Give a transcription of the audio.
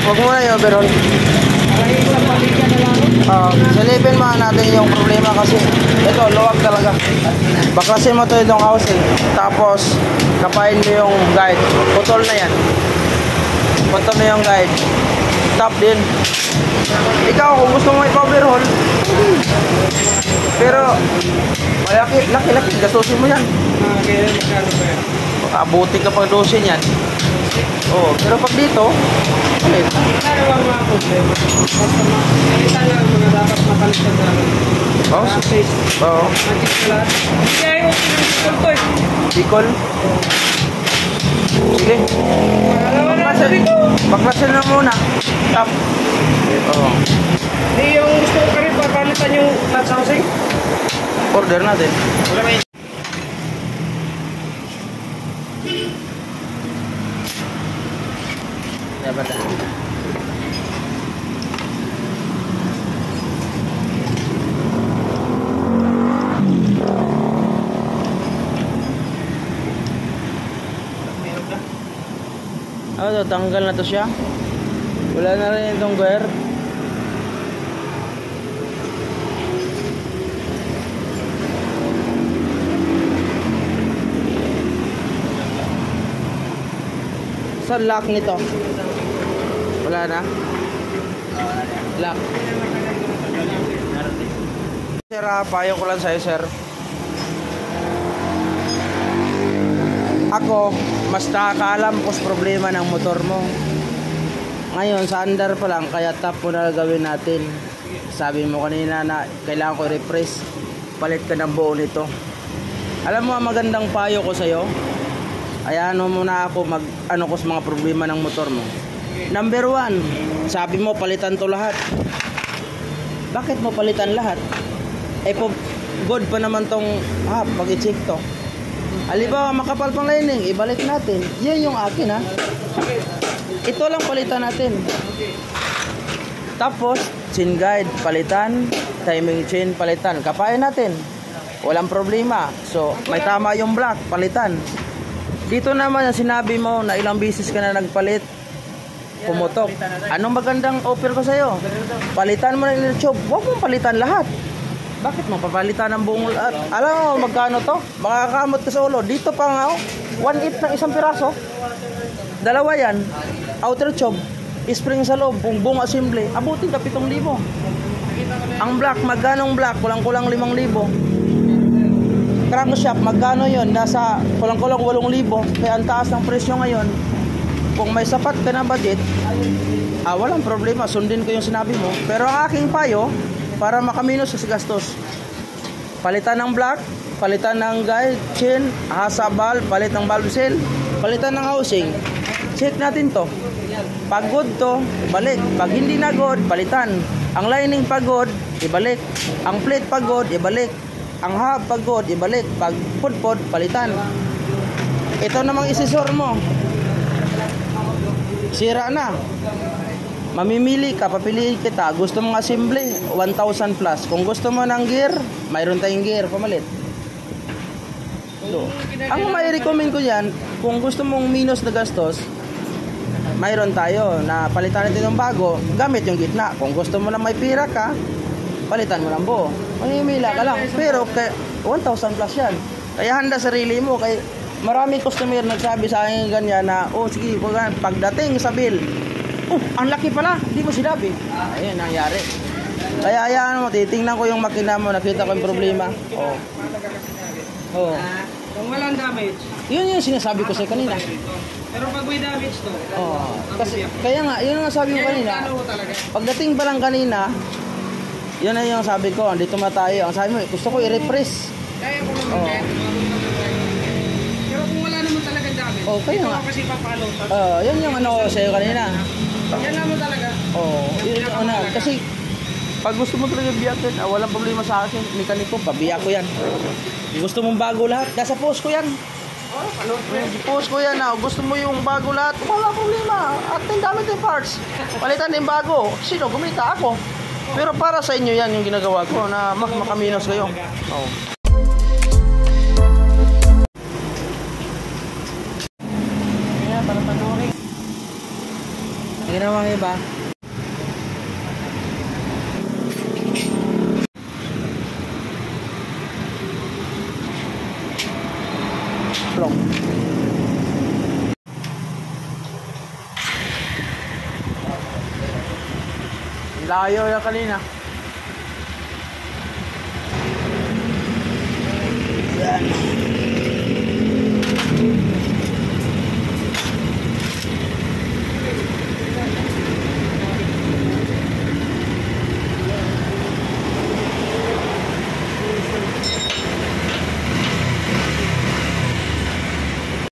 Huwag mo na i-overhaul. Silipin mo natin yung problema kasi ito, luwag talaga. Baklasin mo to yung housing. Tapos, kapain mo yung guide. Putol na yan. Putol na yung guide. Top din. Ikaw, kung gusto mo i-overhaul, pero laki, gastusin mo yan. Kaya magkano ba yan? Abuti ka pag dosin yan. Oo, pero pag dito, ulit. Ano ba mga problema? Basta makikita lang mga dapat mapalitan namin. Oo. Oo. Magkit ka lahat. Kaya yung pinag-school ko eh. Bicol? Sige. Alam na sabi ko. Baklasin na muna. Top. Oo. Hindi yung gusto ko ka rin papalitan yung flat housing. Order natin. Wala may Dapat na. Ano to, tanggal na to siya. Wala na rin itong guer. Saan lock nito? Wala na? Lock. Sir, payo ko lang sa'yo, sir. Ako, mas nakakaalam ko sa problema ng motor mo. Ngayon, sa under pa lang, kaya top mo na gawin natin. Sabi mo kanina na kailangan ko i-refresh. Palit ka ng buo nito. Alam mo, magandang payo ko sa'yo. Ayaano mo na ako mag-ano ko sa mga problema ng motor mo. Number 1, sabi mo palitan to lahat. Bakit mo palitan lahat? Eh po, good pa naman tong pag i-check to. Halimbawa makapal pang lining, ibalik natin. Yan yung akin ha. Ito lang palitan natin. Tapos chain guide palitan, timing chain palitan, kapain natin. Walang problema. So may tama yung block, palitan. Dito naman ang sinabi mo na ilang beses ka na nagpalit, pumutok. Anong magandang offer ko sa'yo? Palitan mo na yung tube. Huwag mong palitan lahat. Bakit mo papalitan ng buong lahat? Alam mo magkano to? Makakamot ka sa ulo. Dito pa nga 1/8 ng isang piraso. Dalawa yan. Outer tube, spring sa loob, buong assembly. Abutin ka 7,000. Ang black, magkanong black? Kulang-kulang 5,000. Crankshaft, magkano yon? Nasa kulang-kulang 8,000. Kaya ang taas ng presyo ngayon. Kung may sapat ka na budget, walang problema, sundin ko yung sinabi mo. Pero ang aking payo, para makaminos sa gastos, palitan ng block, palitan ng guide, chain, hasa valve, palit ng valve seal, palitan ng housing. Check natin to. Pag good to, balik. Pag hindi na good, palitan. Ang lining pag good, ibalik. Ang plate pag good, ibalik. Ang hub pag good, ibalik. Pag pudpod, palitan. Ito namang isisor mo, sira na. Mamimili ka, papiliin kita. Gusto mong assembly, 1,000 plus. Kung gusto mo ng gear, mayroon tayong gear, pamalit. So, ang mai-recommend ko yan, kung gusto mong minus na gastos, mayroon tayo na palitan natin ng bago, gamit yung gitna. Kung gusto mo na may pira ka, palitan mo ng buo. Mamimila ka lang. Pero 1,000 plus yan. Kaya handa sarili mo. Kaya maraming customer nagsabi sa akin ganyan na, sige, pagdating sa bill, ang laki pala, hindi mo sinabi. Ayun, nangyari. Kaya ayaan mo, titingnan ko yung makina mo, nakita ko yung problema. Kung walang damage, yun yung sinasabi ko sa'yo kanina. pero pag may damage to, kasi, kaya nga, yun ang sabi ko kanina. Pagdating pa lang kanina, yun na yung sabi ko, dito tayo. Ang sabi mo, gusto ko i-refresh. kaya ko naman pero kung wala naman talaga damage, kaya nga. kasi papalo. Yun yung ano ko sa'yo kanina. Yan naman talaga. Yun ano. Kasi, pag gusto mo talaga biyakin, walang problema sa akin. Mekaniko, pabiyak ko yan. Gusto mong bago lahat, nasa post ko yan. Post ko yan na, gusto mo yung bago lahat, wala problema. At yung gamit yung parts, palitan yung bago. Sino? Gumita ako. Pero para sa inyo yan yung ginagawa ko na makaminos kayo. Ginawang iba. Plong. Layo na kanina.